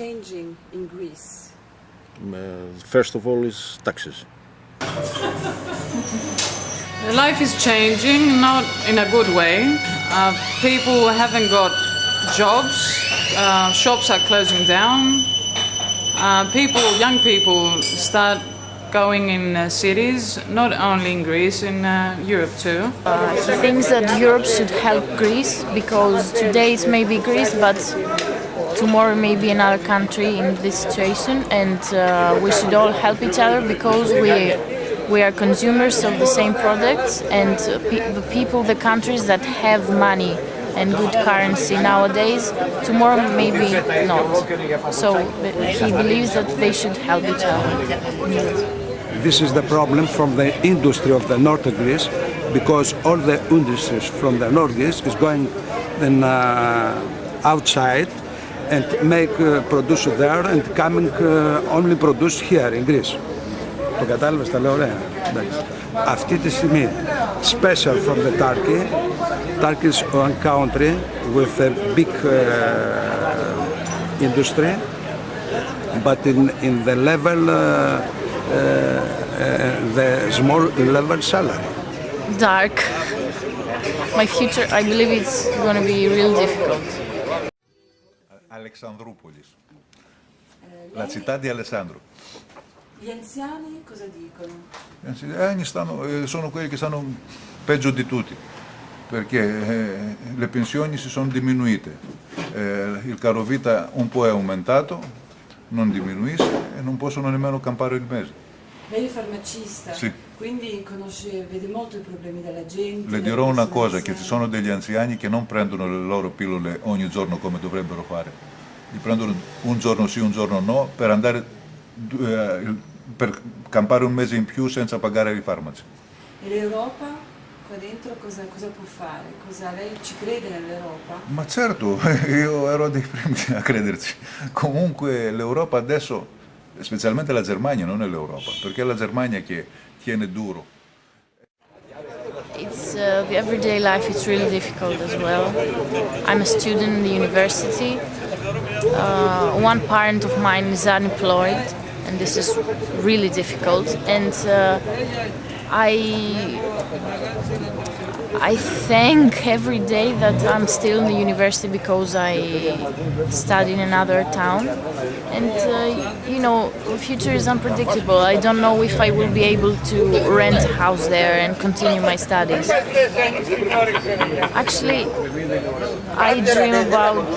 changing in Greece? First of all is taxes. The life is changing, not in a good way. People haven't got jobs, shops are closing down. Young people start going in cities, not only in Greece, in Europe too. He thinks that Europe should help Greece because today it may be Greece, but tomorrow may be another country in this situation, and we should all help each other because we are consumers of the same products, and the people, the countries that have money and good currency nowadays, tomorrow maybe not. So he believes that they should help each other. This is the problem from the industry of the north of Greece, because all the industries from the north Greece is going then outside and make produce there and coming only produce here in Greece. Το κατάλαβες, τα λέω ωραία. Αυτή τη στιγμή, special from the Turkey, Turkey is one country with a big industry, but in the level, the small level salary. Dark. My future, I believe it's going to be real difficult. Alexandroupolis. La città di Alessandro. Gli anziani cosa dicono? Gli anziani sono quelli che stanno peggio di tutti, perché le pensioni si sono diminuite, il carovita un po' è aumentato, non diminuisce e non possono nemmeno campare il mese. Lei è farmacista, sì. Quindi vede molto i problemi della gente. Le dirò una cosa, che ci sono degli anziani che non prendono le loro pillole ogni giorno come dovrebbero fare. Li prendono un giorno sì, un giorno no, per andare per campare un mese in più senza pagare i farmaci. E l'Europa qua dentro cosa può fare? Lei ci crede nell'Europa? Ma certo, io ero dei primi a crederci. Comunque l'Europa adesso, specialmente la Germania, non è l'Europa, perché è la Germania che tiene duro. It's the everyday life is really difficult as well. I'm a student in the university. One parent of mine is unemployed, and this is really difficult. And I thank every day that I'm still in the university because I study in another town. And you know, the future is unpredictable. I don't know if I will be able to rent a house there and continue my studies. Actually, I dream about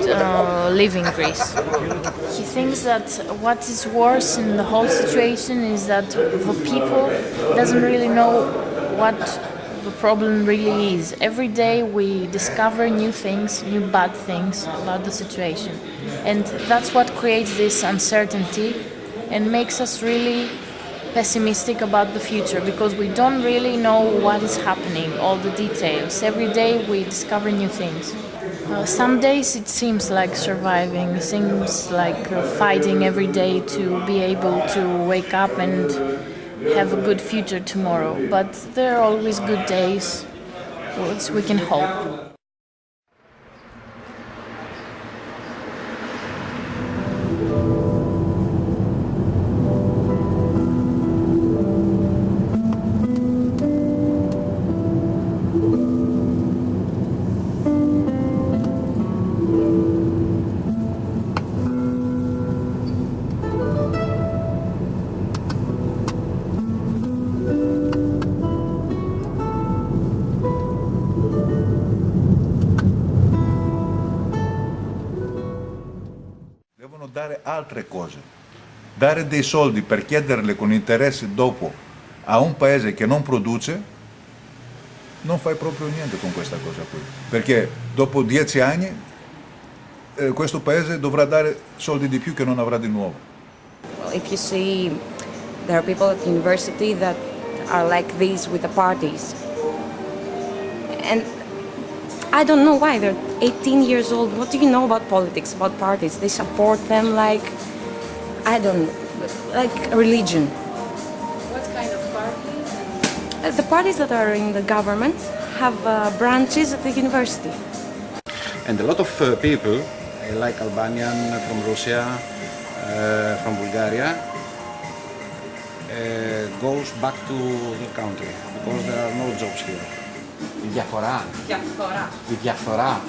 leaving Greece. He thinks that what is worse in the whole situation is that the people doesn't really know what the problem really is. Every day we discover new things, new bad things about the situation. And that's what creates this uncertainty and makes us really pessimistic about the future, because we don't really know what is happening, all the details. Every day we discover new things. Some days it seems like surviving, it seems like fighting every day to be able to wake up and have a good future tomorrow, but there are always good days, which we can hope. Dare altre cose, dare dei soldi per chiederle con interessi dopo a un paese che non produce, non fai proprio niente con questa cosa qui, perché dopo 10 anni questo paese dovrà dare soldi di più che non avrà di nuovo. If you see, there are people at the university that are like this with the parties, and I don't know why. They're 18 years old. What do you know about politics, about parties? They support them like, I don't know, like a religion. What kind of parties? The parties that are in the government have branches at the university. And a lot of people, like Albanian from Russia, from Bulgaria goes back to their country because there are no jobs here. Η διαφορά. Η διαφορά.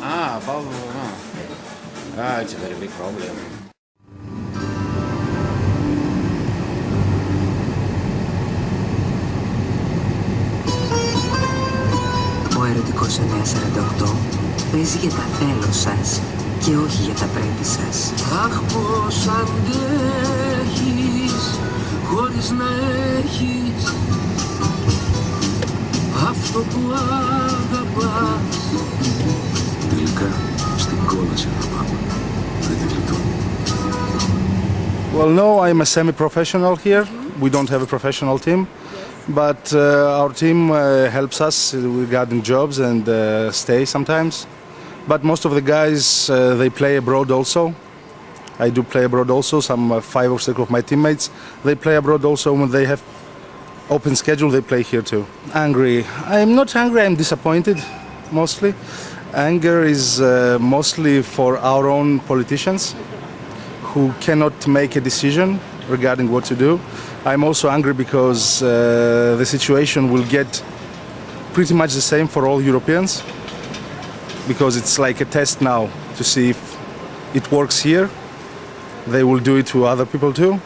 It's a very big problem. Ο ερωτικός 948 παίζει για τα θέλω σας και όχι για τα πρέπει σας. Αχ, πως αντέχεις χωρίς να έχεις αυτό που αγαπάς. Τελικά στην κόλαση θα πάμε. Δεν τη γλιτώνει. Well, no, I'm a semi-professional here. We don't have a professional team, but our team helps us regarding jobs and stay sometimes. But most of the guys, they play abroad also. I do play abroad also. Some 5 or 6 of my teammates, they play abroad also. When they have open schedule, they play here too. Angry. I'm not angry, I'm disappointed, mostly. Anger is mostly for our own politicians who cannot make a decision regarding what to do. I'm also angry because the situation will get pretty much the same for all Europeans, because it's like a test now to see if it works here. They will do it to other people too,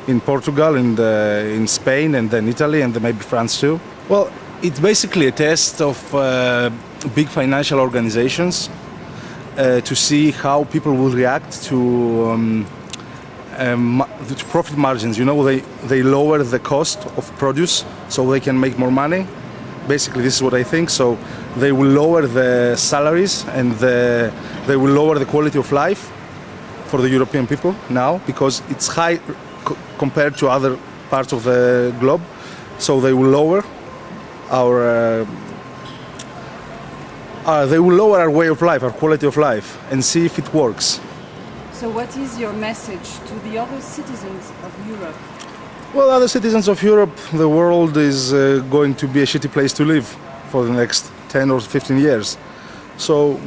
in Portugal and in Spain and then Italy and then maybe France too. Well, it's basically a test of big financial organizations to see how people will react to profit margins. You know, they lower the cost of produce so they can make more money. Basically, this is what I think. So they will lower the salaries and they will lower the quality of life for the European people now because it's high compared to other parts of the globe. So they will lower our way of life, our quality of life, and see if it works. So what is your message to the other citizens of Europe? Well, other citizens of Europe, the world is going to be a shitty place to live for the next 10 or 15 years. So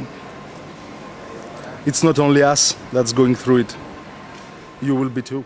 it's not only us that's going through it. You will be too.